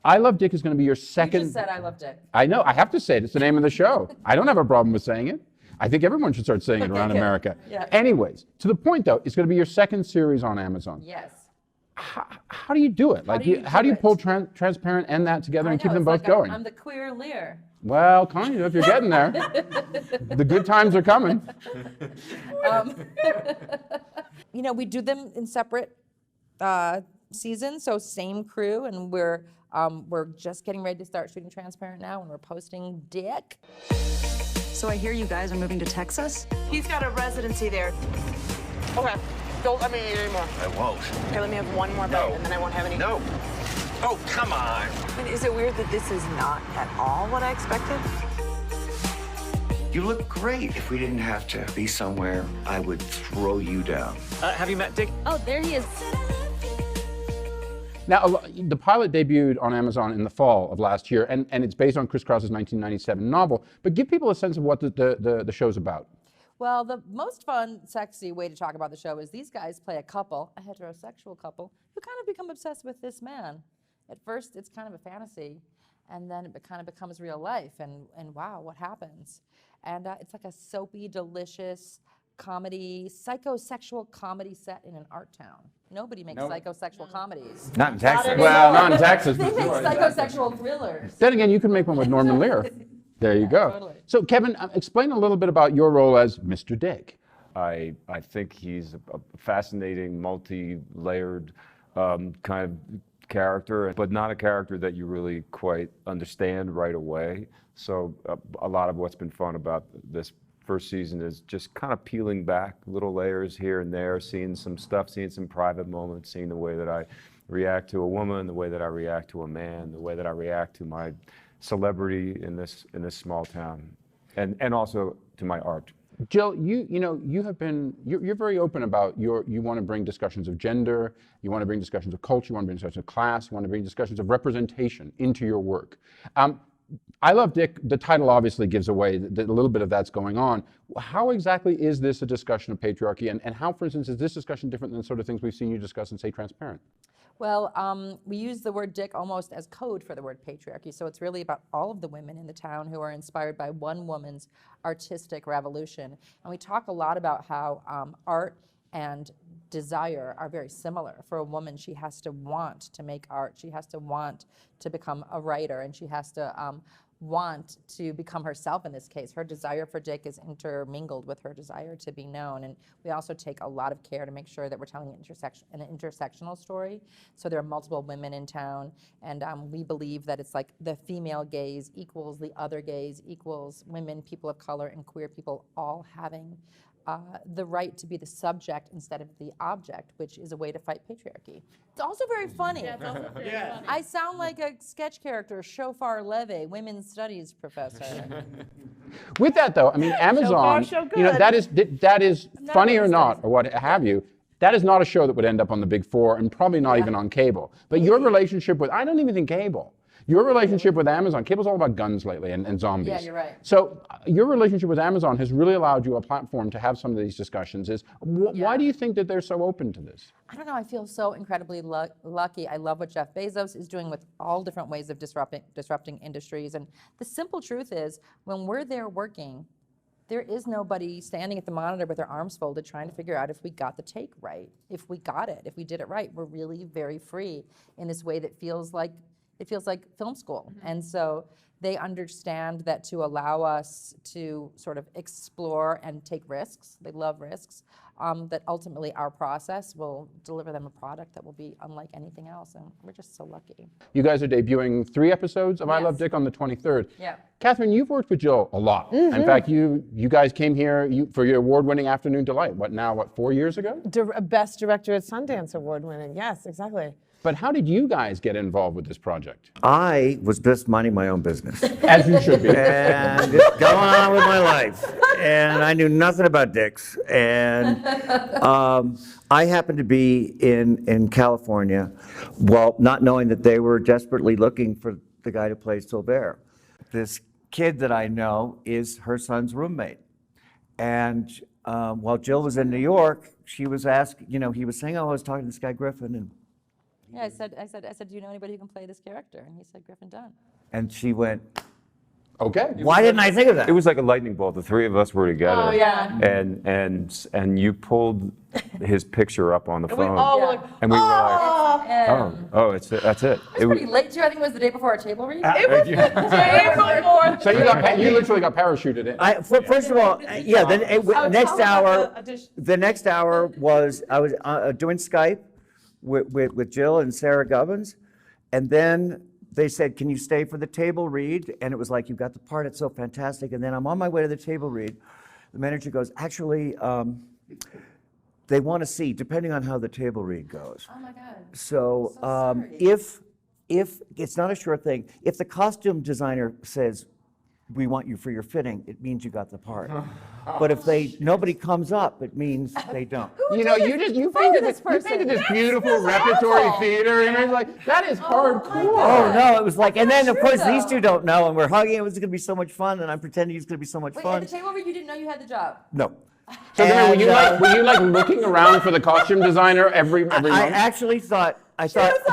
I Love Dick is going to be your second. You just said I Love Dick. I know. I have to say it. It's the name of the show. I don't have a problem with saying it. I think everyone should start saying it around America. Yeah. Anyways, to the point though, it's going to be your second series on Amazon. Yes. How do you do it? Like, how do you pull Transparent and that together and keep them both going? I'm the queer Lear. Well, kind of, if you're getting there. The good times are coming. You know, we do them in separate seasons, so same crew, and we're just getting ready to start shooting Transparent now, and we're posting Dick. So I hear you guys are moving to Texas? He's got a residency there. Okay, don't let me eat anymore. I won't. Okay, let me have one more bite, and then I won't have any. No. Oh, come on. I mean, is it weird that this is not at all what I expected? You look great. If we didn't have to be somewhere, I would throw you down. Have you met Dick? Oh, there he is. Now, the pilot debuted on Amazon in the fall of last year, and it's based on Chris Krause's 1997 novel. But give people a sense of what the show's about. Well, the most fun, sexy way to talk about the show is these guys play a couple, a heterosexual couple, who kind of become obsessed with this man. At first, it's kind of a fantasy, and then it kind of becomes real life, and wow, what happens? And it's like a soapy, delicious comedy, psychosexual comedy set in an art town. Nobody makes psychosexual comedies. Not in Texas. Well, not in Texas. They make psychosexual thrillers. Then again, you can make one with Norman Lear. There you go. Totally. So, Kevin, explain a little bit about your role as Mr. Dick. I think he's a fascinating, multi-layered kind of character, but not a character that you really quite understand right away. So a lot of what's been fun about this first season is just kind of peeling back little layers here and there, seeing some stuff, seeing some private moments, seeing the way that I react to a woman, the way that I react to a man, the way that I react to my celebrity in this small town, and also to my art. Jill, you're very open about you want to bring discussions of gender, you want to bring discussions of culture, you want to bring discussions of class, you want to bring discussions of representation into your work. I Love Dick, the title obviously gives away that a little bit of that's going on. How exactly is this a discussion of patriarchy, and how, for instance, is this discussion different than the sort of things we've seen you discuss in, say, Transparent? Well, we use the word dick almost as code for the word patriarchy, so it's really about all of the women in the town who are inspired by one woman's artistic revolution. And we talk a lot about how art and desire are very similar. For a woman, she has to want to make art, she has to want to become a writer, and she has to want to become herself in this case. Her desire for Dick is intermingled with her desire to be known. And we also take a lot of care to make sure that we're telling an intersectional story. So there are multiple women in town, and we believe that it's like the female gaze equals the other gaze equals women, people of color, and queer people all having the right to be the subject instead of the object, which is a way to fight patriarchy. It's also very funny. Yeah, it's also very funny. I sound like a sketch character, Shofar Levy, women's studies professor. With that though, I mean, Amazon, that is funny or not, or what have you, that is not a show that would end up on the Big Four, and probably not even on cable. But your relationship with, I don't even think cable. Your relationship with Amazon, cable's all about guns lately and zombies. Yeah, you're right. So your relationship with Amazon has really allowed you a platform to have some of these discussions. Why do you think that they're so open to this? I don't know, I feel so incredibly lucky. I love what Jeff Bezos is doing with all different ways of disrupting industries. And the simple truth is, when we're there working, there is nobody standing at the monitor with their arms folded trying to figure out if we got the take right, if we got it, if we did it right. We're really very free in this way that feels like film school. Mm-hmm. And so they understand that to allow us to sort of explore and take risks, they love risks, that ultimately our process will deliver them a product that will be unlike anything else. And we're just so lucky. You guys are debuting 3 episodes of I Love Dick on the 23rd. Yeah. Catherine, you've worked with Jill a lot. Mm-hmm. In fact, you guys came here for your award-winning Afternoon Delight. What, 4 years ago? Best Director at Sundance award-winning, yes, exactly. But how did you guys get involved with this project? I was just minding my own business. As you should be. And just going on with my life. And I knew nothing about dicks. And I happened to be in California, well, not knowing that they were desperately looking for the guy who plays Silver. This kid that I know is her son's roommate. And while Jill was in New York, she was asked, he was saying, oh, I was talking to this guy Griffin, and Yeah, I said, do you know anybody who can play this character? And he said, Griffin Dunn. And she went, Okay. why didn't I think of that? It was like a lightning bolt. The three of us were together. Oh, yeah. And you pulled his picture up on the We phone. all Yeah. were like, And we were like, Um, that's it. It was pretty late too. I think it was the day before our table read. it was the day before. So you literally got parachuted in. First of all, yeah, then next hour, Audition. the next hour was, I was doing Skype with Jill and Sarah Gubbins, and then they said, can you stay for the table read? And it was like, you got the part, it's so fantastic. And then I'm on my way to the table read. The manager goes, actually, they want to see, depending on how the table read goes. Oh my God. So sorry. if it's not a sure thing, if the costume designer says, we want you for your fitting, it means you got the part. But if nobody comes up, it means they don't. You know, you painted this beautiful repertory theater image. Like, that is hardcore. Oh no, it was like, and then of true, course these though. two don't know, and we're hugging. It was going to be so much fun, and I'm pretending it's going to be so much Wait, fun. at the table read, you didn't know you had the job. No. So then, were And, you like looking around for the costume designer every I month? actually thought,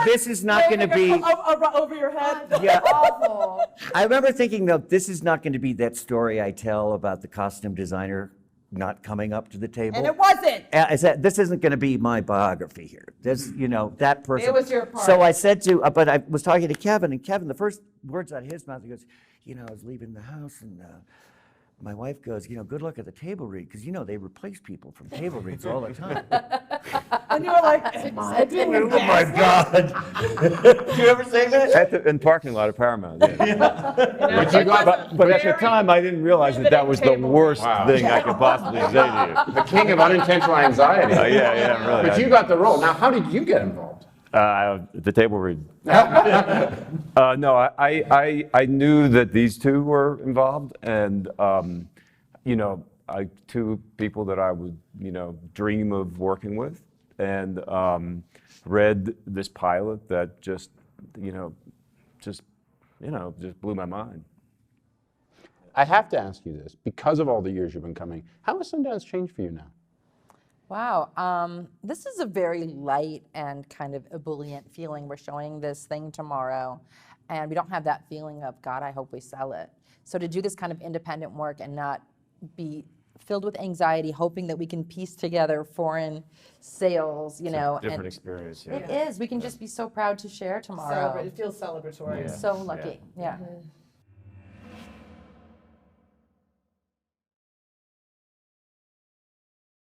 this is not going to be. Over your head. Yeah. Awful. I remember thinking, no, this is not going to be that story I tell about the costume designer not coming up to the table. And it wasn't. I said, this isn't going to be my biography here. This, that person. It was your part. So I said but I was talking to Kevin, and Kevin, the first words out of his mouth, he goes, I was leaving the house, and my wife goes, good luck at the table read, because they replace people from table reads all the time. And you were like, I didn't Oh my God. Did you ever say that? In the parking lot of Paramount. Yeah. But At the time, I didn't realize that was the worst thing I could possibly say to you. The king of unintentional anxiety. Yeah, really. But you got the role. Now, how did you get involved? The table read. No, I knew that these two were involved, and two people that I would dream of working with, and read this pilot that just blew my mind. I have to ask you this, because of all the years you've been coming, how has Sundance changed for you now? Wow, this is a very light and kind of ebullient feeling. We're showing this thing tomorrow, and we don't have that feeling of, God, I hope we sell it. So to do this kind of independent work and not be filled with anxiety, hoping that we can piece together foreign sales, Different experience. Yeah. It is. We can just be so proud to share tomorrow. It feels celebratory. So lucky. Yeah.